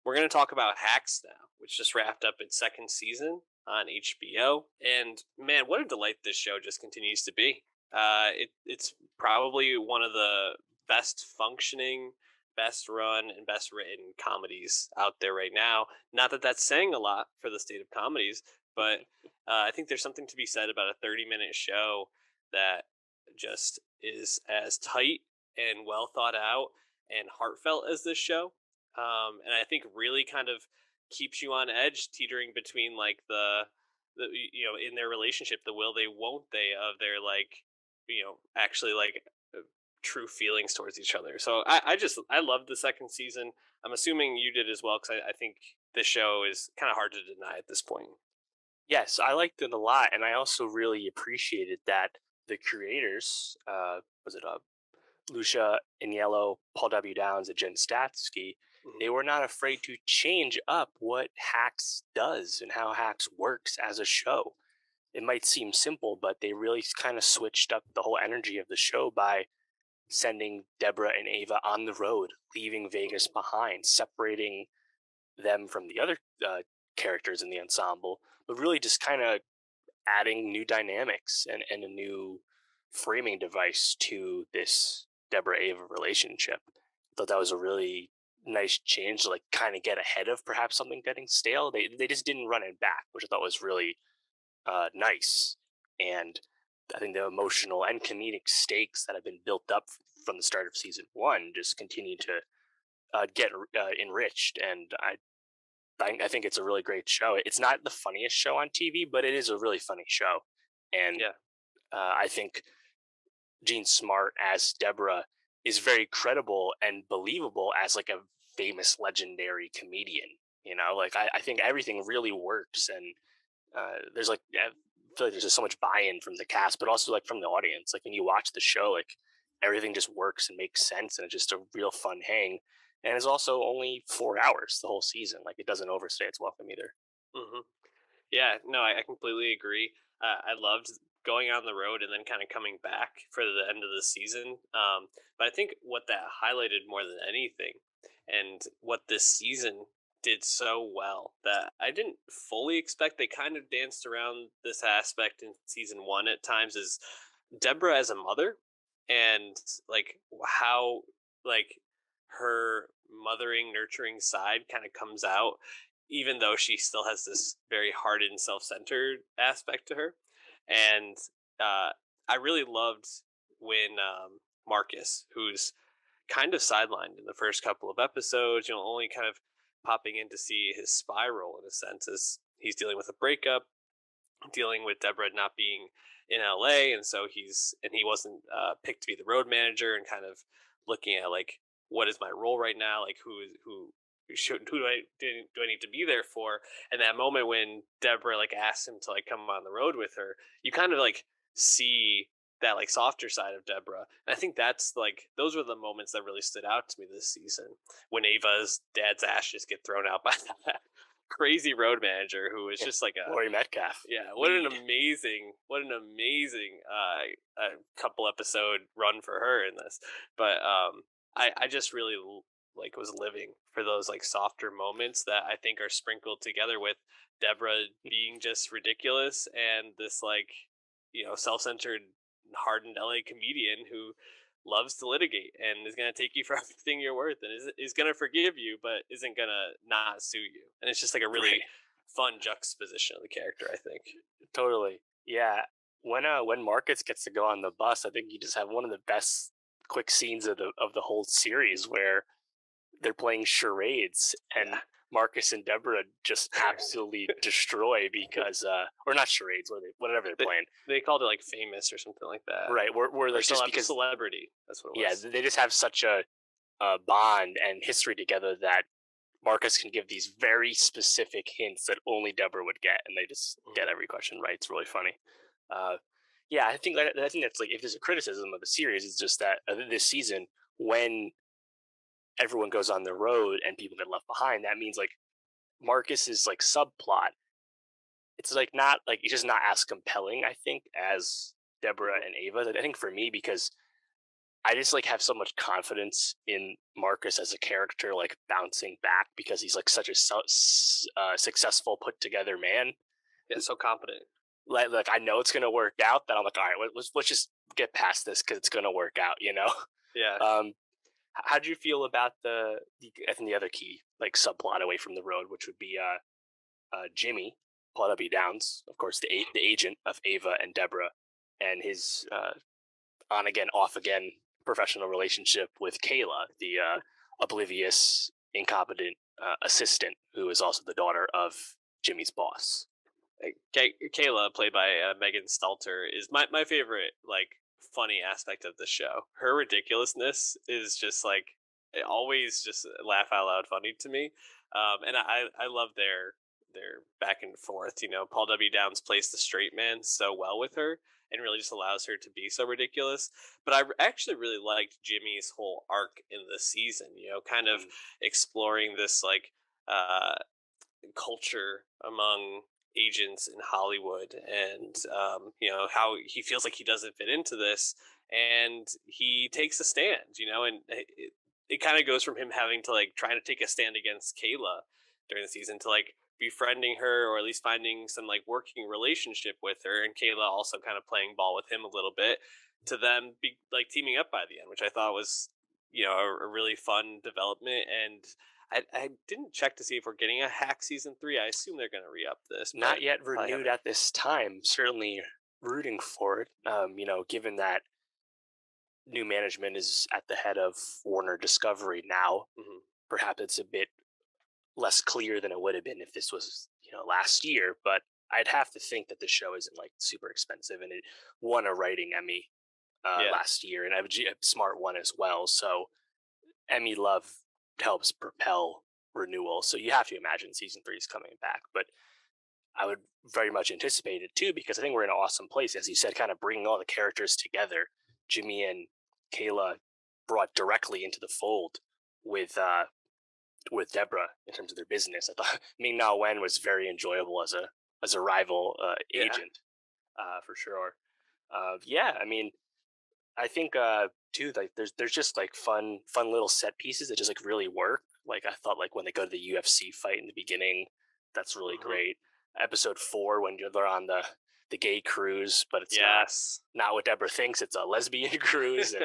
We're going to talk about Hacks now, which just wrapped up its second season on HBO. And man, what a delight this show just continues to be. It's probably one of the best functioning, best run, and best written comedies out there right now. Not that that's saying a lot for the state of comedies, but I think there's something to be said about a 30-minute show that just is as tight and well thought out and heartfelt as this show. And I think really kind of keeps you on edge, teetering between like the in their relationship, the will they, won't they of their like actually like true feelings towards each other. So I loved the second season. I'm assuming you did as well because I think this show is kind of hard to deny at this point. Yes, I liked it a lot, and I also really appreciated that the creators, was it Lucia Aniello, Paul W. Downs, and Jen Statsky, they were not afraid to change up what Hacks does and how Hacks works as a show. It might seem simple, but they really kind of switched up the whole energy of the show by sending Deborah and Ava on the road, leaving Vegas behind, separating them from the other characters in the ensemble, but really just kind of adding new dynamics and a new framing device to this Deborah-Ava relationship. I thought that was a really nice change to like kind of get ahead of perhaps something getting stale. They just didn't run it back, which I thought was really nice. And I think the emotional and comedic stakes that have been built up from the start of season one just continue to get enriched. And I think it's a really great show. It's not the funniest show on TV, but it is a really funny show. And I think Jean Smart as Deborah is very credible and believable as like a famous legendary comedian. Like I think everything really works, and there's like I feel like there's just so much buy-in from the cast, but also like from the audience. Like when you watch the show, like everything just works and makes sense, and it's just a real fun hang. And it's also only 4 hours the whole season. Like it doesn't overstay its welcome either. Mm-hmm. Yeah, no, I completely agree. I loved going on the road and then kind of coming back for the end of the season. But I think what that highlighted more than anything, and what this season did so well that I didn't fully expect, they kind of danced around this aspect in season one at times, is Deborah as a mother, and like how like her mothering, nurturing side kind of comes out, even though she still has this very hardened, self-centered aspect to her. And I really loved when Marcus, who's kind of sidelined in the first couple of episodes, only kind of popping in to see his spiral in a sense, as he's dealing with a breakup, dealing with Deborah not being in LA, and so he wasn't picked to be the road manager, and kind of looking at like, what is my role right now? Like who do I need to be there for? And that moment when Deborah like asks him to like come on the road with her, you kind of like see that like softer side of Deborah. And I think that's like, those were the moments that really stood out to me this season, when Ava's dad's ashes get thrown out by that crazy road manager who was just like a Laurie Metcalf. Yeah, what an amazing couple episode run for her in this. But I just really like was living for those like softer moments that I think are sprinkled together with Deborah being just ridiculous, and this like self-centered, hardened LA comedian who loves to litigate and is going to take you for everything you're worth, and is going to forgive you but isn't going to not sue you. And it's just like a really fun juxtaposition of the character, I think. Totally. Yeah. When Marcus gets to go on the bus, I think you just have one of the best quick scenes of the whole series, where they're playing charades and Marcus and Deborah just absolutely destroy because or not charades, whatever they're playing. They called it like Famous or something like that. Right. Where like just because Celebrity. That's what it was. Yeah, they just have such a bond and history together that Marcus can give these very specific hints that only Deborah would get, and they just get every question right. It's really funny. Yeah, I think that's like, if there's a criticism of the series, it's just that this season, when everyone goes on the road and people get left behind, that means like Marcus's like subplot, it's like not like, it's just not as compelling, I think, as Deborah and Ava. I think for me, because I just like have so much confidence in Marcus as a character, like bouncing back because he's like such a successful, put together man. Yeah, so competent. Like I know it's gonna work out. That I'm like, all right, let's just get past this because it's gonna work out. Yeah. Um, how do you feel about I think the other key like subplot away from the road, which would be Jimmy, Paul W. Downs, of course, the agent of Ava and Deborah, and his on again, off again professional relationship with Kayla, the oblivious, incompetent assistant who is also the daughter of Jimmy's boss. Kayla, played by Megan Stelter, is my favorite like funny aspect of the show. Her ridiculousness is just like always just laugh out loud funny to me, and I love their back and forth. Paul W. Downs plays the straight man so well with her, and really just allows her to be so ridiculous. But I actually really liked Jimmy's whole arc in the season. Kind of Mm. exploring this like. Culture among agents in Hollywood, and how he feels like he doesn't fit into this, and he takes a stand. And it kind of goes from him having to like trying to take a stand against Kayla during the season to like befriending her, or at least finding some like working relationship with her, and Kayla also kind of playing ball with him a little bit, to them be like teaming up by the end, which I thought was a really fun development. And I didn't check to see if we're getting a Hack season 3. I assume they're going to re up this, but Not yet probably renewed haven't. at this time. Certainly rooting for it. Given that new management is at the head of Warner Discovery now, Hmm. perhaps it's a bit less clear than it would have been if this was last year. But I'd have to think that the show isn't like super expensive, and it won a writing Emmy Yeah. last year, and a smart one as well. So Emmy love helps propel renewal. So you have to imagine season 3 is coming back, but I would very much anticipate it too, because I think we're in an awesome place, as you said, kind of bringing all the characters together. Jimmy and Kayla brought directly into the fold with Deborah in terms of their business. I thought Ming Na Wen was very enjoyable as a rival Yeah. agent, for sure. Yeah, I mean, I think too, like there's just like fun little set pieces that just like really work. Like I thought, like when they go to the UFC fight in the beginning, that's really Hmm. great. Episode 4, when they're on the gay cruise, but it's Yes. not what Deborah thinks. It's a lesbian cruise, and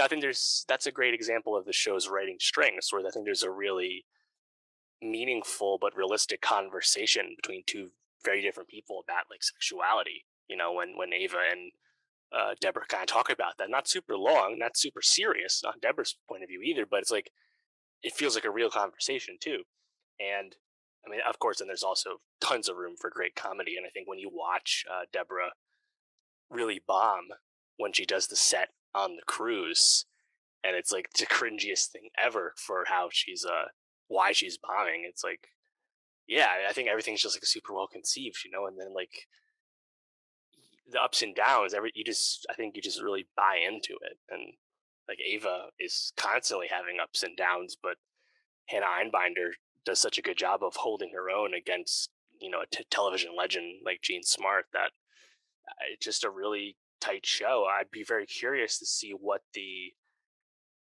I think that's a great example of the show's writing strengths, where I think there's a really meaningful but realistic conversation between two very different people about like sexuality. When Ava and Deborah kind of talk about that. Not super long, not super serious on Deborah's point of view either, but it's like it feels like a real conversation too. And I mean, of course, then there's also tons of room for great comedy. And I think when you watch Deborah really bomb when she does the set on the cruise, and it's like the cringiest thing ever for how she's why she's bombing. It's like, yeah, I think everything's just like super well conceived, and then like the ups and downs, I think you just really buy into it. And like Ava is constantly having ups and downs, but Hannah Einbinder does such a good job of holding her own against a television legend like Gene Smart, that it's just a really tight show. I'd be very curious to see what the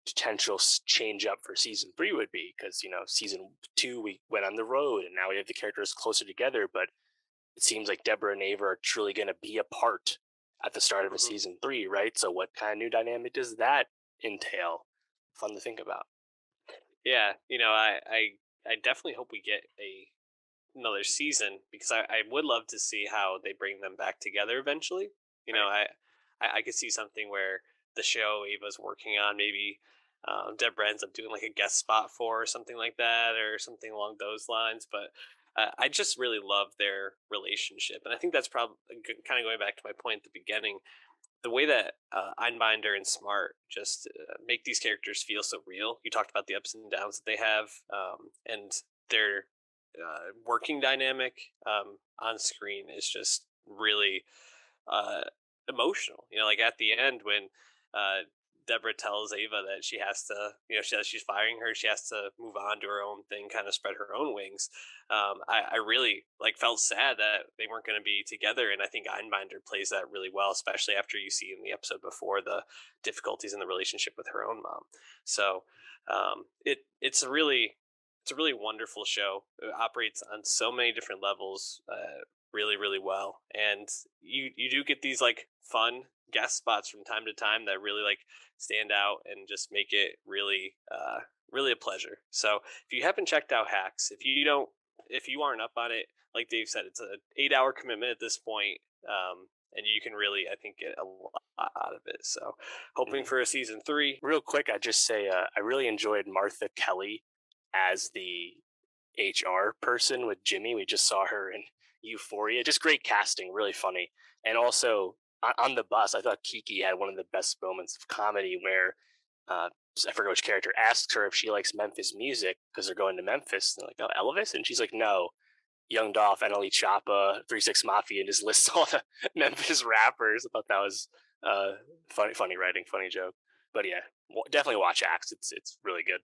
potential change up for season 3 would be, because season 2 we went on the road, and now we have the characters closer together, but it seems like Deborah and Ava are truly going to be apart at the start of a Hmm. season 3, right? So what kind of new dynamic does that entail? Fun to think about. Yeah. I definitely hope we get another season, because I would love to see how they bring them back together eventually. You know, Right. I could see something where the show Ava's working on, maybe Deborah ends up doing like a guest spot for, or something like that, or something along those lines. But I just really love their relationship, and I think that's probably kind of going back to my point at the beginning. The way that Einbinder and Smart just make these characters feel so real. You talked about the ups and downs that they have, and their working dynamic on screen is just really uh, emotional. Like at the end when uh, Deborah tells Ava that she has to, she's firing her. She has to move on to her own thing, kind of spread her own wings. I really like felt sad that they weren't going to be together, and I think Einbinder plays that really well, especially after you see in the episode before the difficulties in the relationship with her own mom. So it's a really wonderful show. It operates on so many different levels, really really well, and you do get these like fun guest spots from time to time that really like stand out and just make it really really a pleasure. So if you haven't checked out Hacks, if you aren't up on it, like Dave said, it's an 8 hour commitment at this point. And you can really, I think, get a lot out of it. So hoping Mhm. for a season three. Real quick, I just say I really enjoyed Martha Kelly as the HR person with Jimmy. We just saw her in Euphoria. Just great casting, really funny. And also on the bus, I thought Kiki had one of the best moments of comedy where uh, I forget which character asks her if she likes Memphis music because they're going to Memphis. And they're like, "Oh, Elvis," and she's like, "No." Young Dolph, NLE Choppa, 3 6 Mafia, and just lists all the Memphis rappers. I thought that was funny writing, funny joke. But yeah, definitely watch Axe. It's really good.